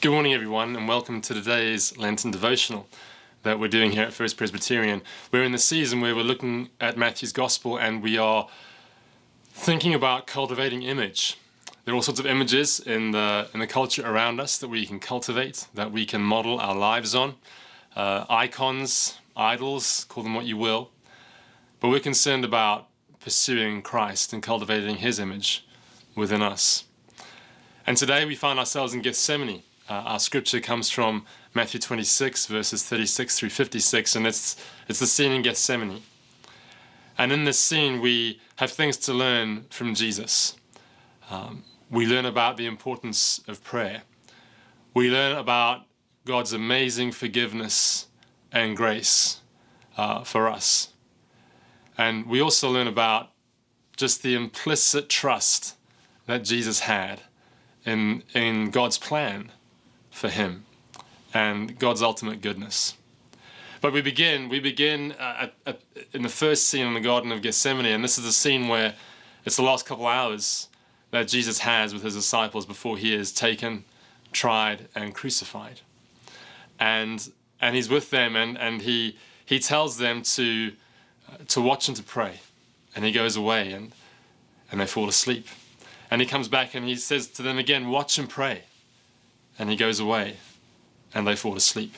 Good morning, everyone, and welcome to today's Lenten Devotional that we're doing here at First Presbyterian. We're in the season where we're looking at Matthew's Gospel and we are thinking about cultivating image. There are all sorts of images in the culture around us that we can cultivate, that we can model our lives on. Icons, idols, call them what you will. But we're concerned about pursuing Christ and cultivating His image within us. And today we find ourselves in Gethsemane. Our scripture comes from Matthew 26, verses 36 through 56, and it's the scene in Gethsemane. And in this scene, we have things to learn from Jesus. We learn about the importance of prayer. We learn about God's amazing forgiveness and grace for us. And we also learn about just the implicit trust that Jesus had in God's plan for him and God's ultimate goodness. But we begin in the first scene in the Garden of Gethsemane, and this is a scene where it's the last couple hours that Jesus has with his disciples before he is taken, tried, and crucified. And he's with them, and he tells them to watch and to pray. And he goes away, and they fall asleep. And he comes back and he says to them again, watch and pray. And he goes away, and they fall asleep.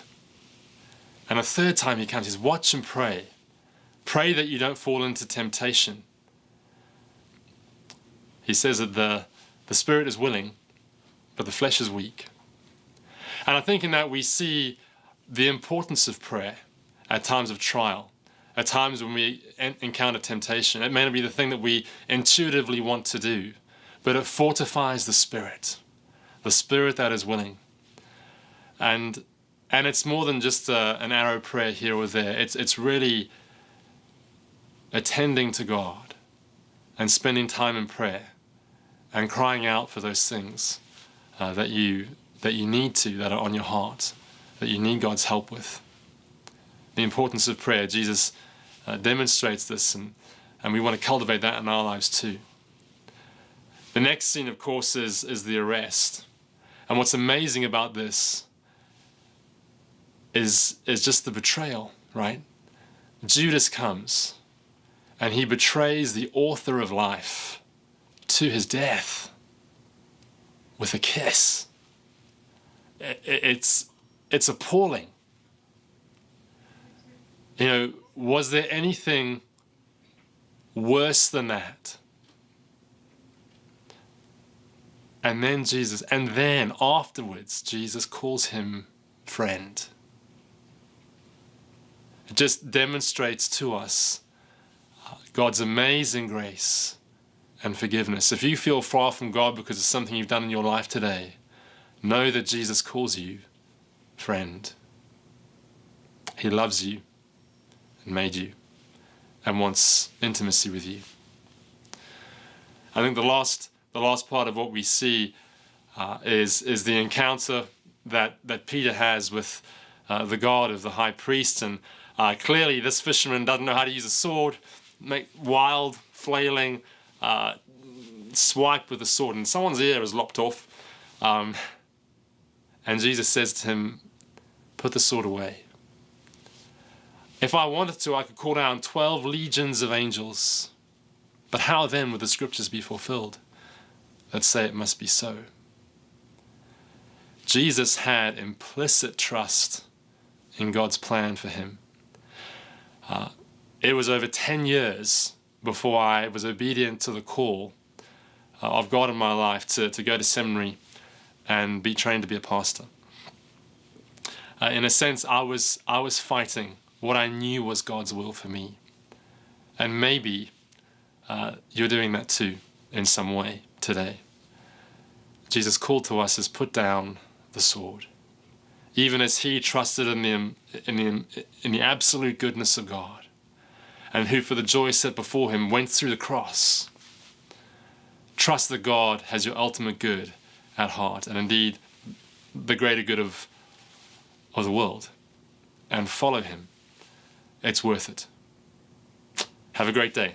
And a third time he comes, he says, watch and pray. Pray that you don't fall into temptation. He says that the spirit is willing, but the flesh is weak. And I think in that we see the importance of prayer at times of trial, at times when we encounter temptation. It may not be the thing that we intuitively want to do, but it fortifies the spirit that is willing. And it's more than just an arrow prayer here or there. It's really attending to God and spending time in prayer and crying out for those things that you need to, that are on your heart, that you need God's help with. The importance of prayer, Jesus demonstrates this, and we want to cultivate that in our lives too. The next scene, of course, is the arrest. And what's amazing about this is just the betrayal, right? Judas comes and he betrays the author of life to his death with a kiss. It's appalling. You know, was there anything worse than that? And then afterwards, Jesus calls him friend. It just demonstrates to us God's amazing grace and forgiveness. If you feel far from God because of something you've done in your life today, know that Jesus calls you friend. He loves you and made you and wants intimacy with you. I think the last part of what we see is the encounter that Peter has with the God of the high priest. And clearly this fisherman doesn't know how to use a sword, make wild, flailing swipe with a sword. And someone's ear is lopped off. And Jesus says to him, put the sword away. If I wanted to, I could call down 12 legions of angels. But how then would the scriptures be fulfilled that say it must be so? Jesus had implicit trust in God's plan for him. It was over 10 years before I was obedient to the call of God in my life to go to seminary and be trained to be a pastor. In a sense, I was fighting what I knew was God's will for me. And maybe you're doing that too in some way today. Jesus' call to us is put down the sword. Even as he trusted in the absolute goodness of God, and who for the joy set before him went through the cross. Trust that God has your ultimate good at heart, and indeed the greater good of the world, and follow him. It's worth it. Have a great day.